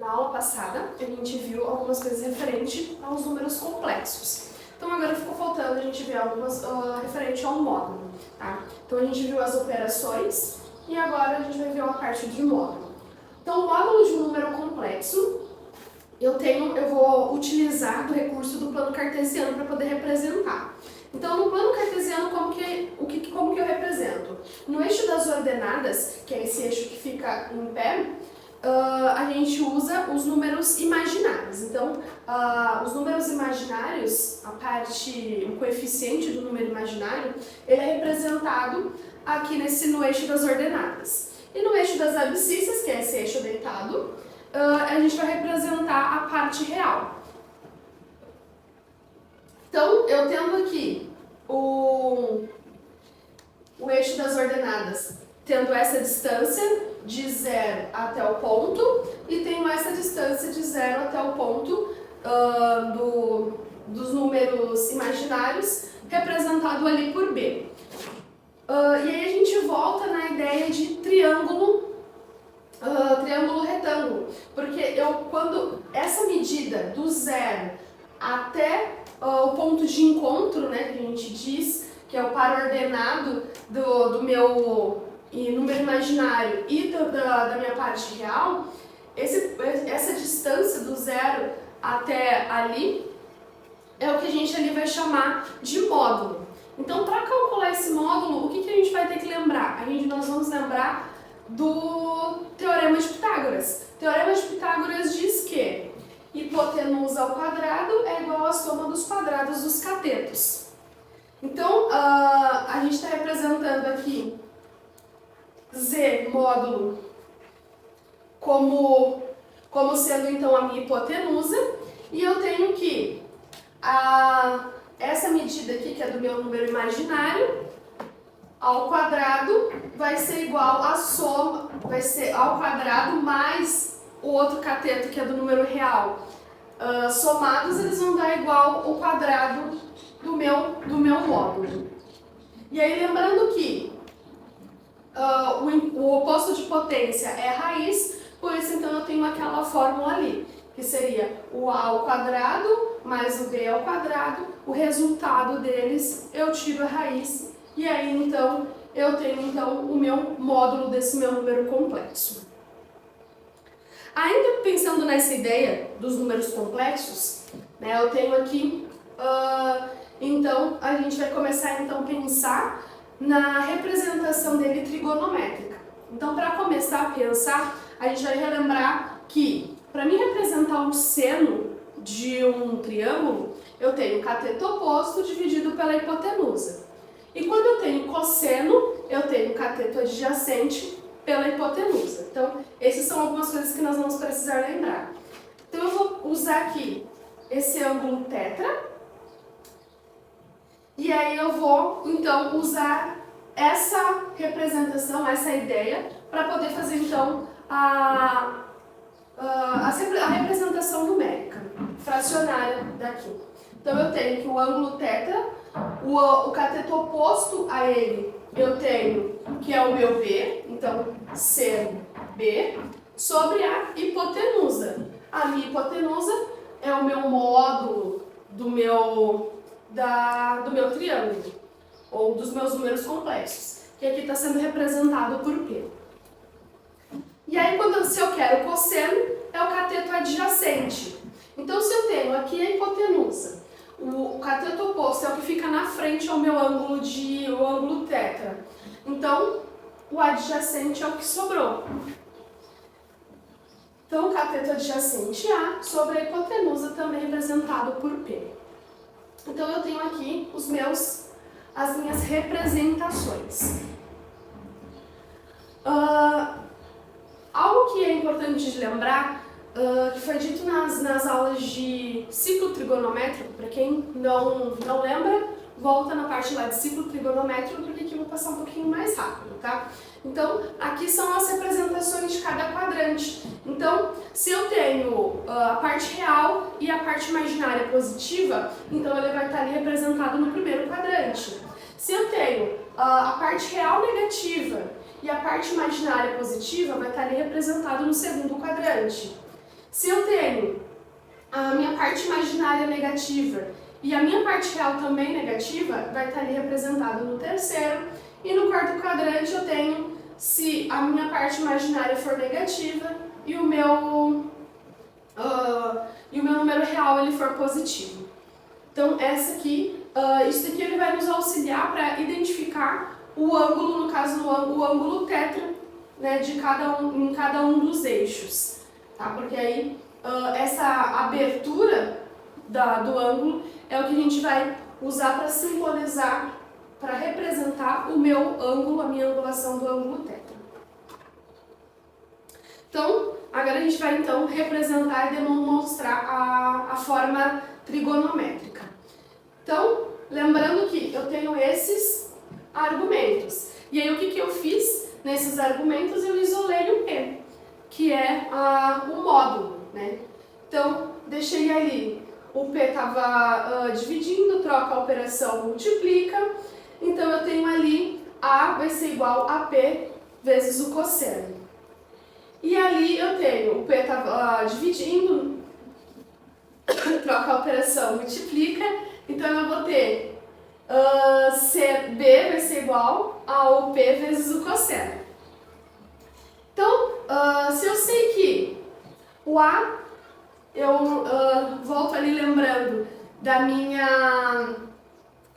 Na aula passada, a gente viu algumas coisas referente aos números complexos. Então agora ficou faltando a gente ver algumas referente ao módulo, tá? Então a gente viu as operações e agora a gente vai ver a parte de módulo. Então o módulo de um número complexo, eu vou utilizar do recurso do plano cartesiano para poder representar. Então no plano cartesiano, como que eu represento? No eixo das ordenadas, que é esse eixo que fica em pé, a gente usa os números imaginários. Então, os números imaginários, o coeficiente do número imaginário, ele é representado aqui no eixo das ordenadas. E no eixo das abscissas, que é esse eixo deitado, a gente vai representar a parte real. Então, eu tendo aqui o eixo das ordenadas, tendo essa distância de 0 até o ponto, e tenho essa distância de 0 até o ponto dos números imaginários, representado ali por B. E aí a gente volta na ideia de triângulo retângulo, porque quando essa medida do 0 até o ponto de encontro, né, que a gente diz, que é o par ordenado do meu número imaginário e da minha parte real, essa distância do 0 até ali é o que a gente ali vai chamar de módulo. Então, para calcular esse módulo, o que a gente vai ter que lembrar? Nós vamos lembrar do Teorema de Pitágoras. O Teorema de Pitágoras diz que hipotenusa ao quadrado é igual à soma dos quadrados dos catetos. Então, a gente está representando aqui Z módulo como sendo então a minha hipotenusa, e eu tenho que essa medida aqui, que é do meu número imaginário, ao quadrado vai ser igual à soma, vai ser ao quadrado mais o outro cateto, que é do número real. Somados, eles vão dar igual ao quadrado do meu módulo. E aí, lembrando que o oposto de potência é raiz, por isso então eu tenho aquela fórmula ali, que seria o A ao quadrado mais o B ao quadrado, o resultado deles eu tiro a raiz, e aí então eu tenho o meu módulo desse meu número complexo. Ainda pensando nessa ideia dos números complexos, né, eu tenho aqui, então a gente vai começar então a pensar na representação dele trigonométrica. Então, para começar a pensar, a gente vai relembrar que, para mim representar um seno de um triângulo, eu tenho o cateto oposto dividido pela hipotenusa. E quando eu tenho cosseno, eu tenho o cateto adjacente pela hipotenusa. Então, essas são algumas coisas que nós vamos precisar lembrar. Então, eu vou usar aqui esse ângulo tetra, e aí eu vou, então, usar essa representação, essa ideia, para poder fazer, então, a representação numérica, fracionária daqui. Então, eu tenho que o ângulo tetra, o cateto oposto a ele, eu tenho que é o meu B, então, seno B, sobre a hipotenusa. A minha hipotenusa é o meu módulo do meu triângulo, ou dos meus números complexos, que aqui está sendo representado por P. E aí, se eu quero cosseno, é o cateto adjacente. Então, se eu tenho aqui a hipotenusa, o cateto oposto é o que fica na frente ao meu ângulo tetra. Então, o adjacente é o que sobrou. Então, o cateto adjacente A sobre a hipotenusa, também representado por P. Então, eu tenho aqui as minhas representações. Algo que é importante de lembrar, que foi dito nas aulas de ciclo trigonométrico, para quem não lembra, volta na parte lá de ciclo trigonométrico, porque aqui eu vou passar um pouquinho mais rápido, tá? Então, aqui são as representações de cada quadrante. Então, se eu tenho a parte real e a parte imaginária positiva, então ele vai estar ali representado no primeiro quadrante. Se eu tenho a parte real negativa e a parte imaginária positiva, vai estar ali representado no segundo quadrante. Se eu tenho a minha parte imaginária negativa e a minha parte real também negativa, vai estar ali representado no terceiro. E no quarto quadrante eu tenho se a minha parte imaginária for negativa e o meu número real ele for positivo. Então isso daqui ele vai nos auxiliar para identificar o ângulo, no caso o ângulo tetra, né, em cada um dos eixos, tá? Porque aí essa abertura do ângulo é o que a gente vai usar para simbolizar, para representar o meu ângulo, a minha angulação do ângulo tetra. Então, agora a gente vai então representar e demonstrar a forma trigonométrica. Então, lembrando que eu tenho esses argumentos. E aí o que eu fiz nesses argumentos? Eu isolei o P, que é o módulo, né? Então, deixei ali, o P estava dividindo, troca a operação, multiplica. Então, eu tenho ali A vai ser igual a P vezes o cosseno. E ali eu tenho, o P estava dividindo, troca a operação, multiplica. Então, eu vou ter B vai ser igual ao P vezes o cosseno. Então, se eu sei que o A, eu volto ali lembrando da minha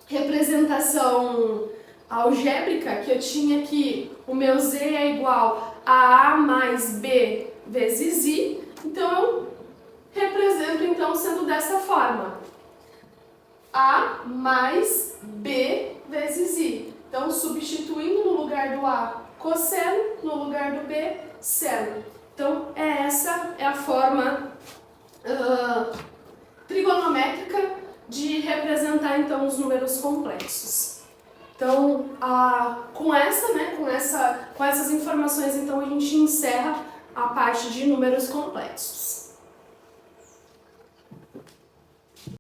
representação algébrica, que eu tinha que o meu Z é igual a A mais B vezes I, então eu represento então sendo dessa forma, A mais B vezes I. Então, substituindo no lugar do A, cosseno, no lugar do B, seno. Então, essa é a forma trigonométrica de representar então os números complexos. Então, com essas informações, então a gente encerra a parte de números complexos.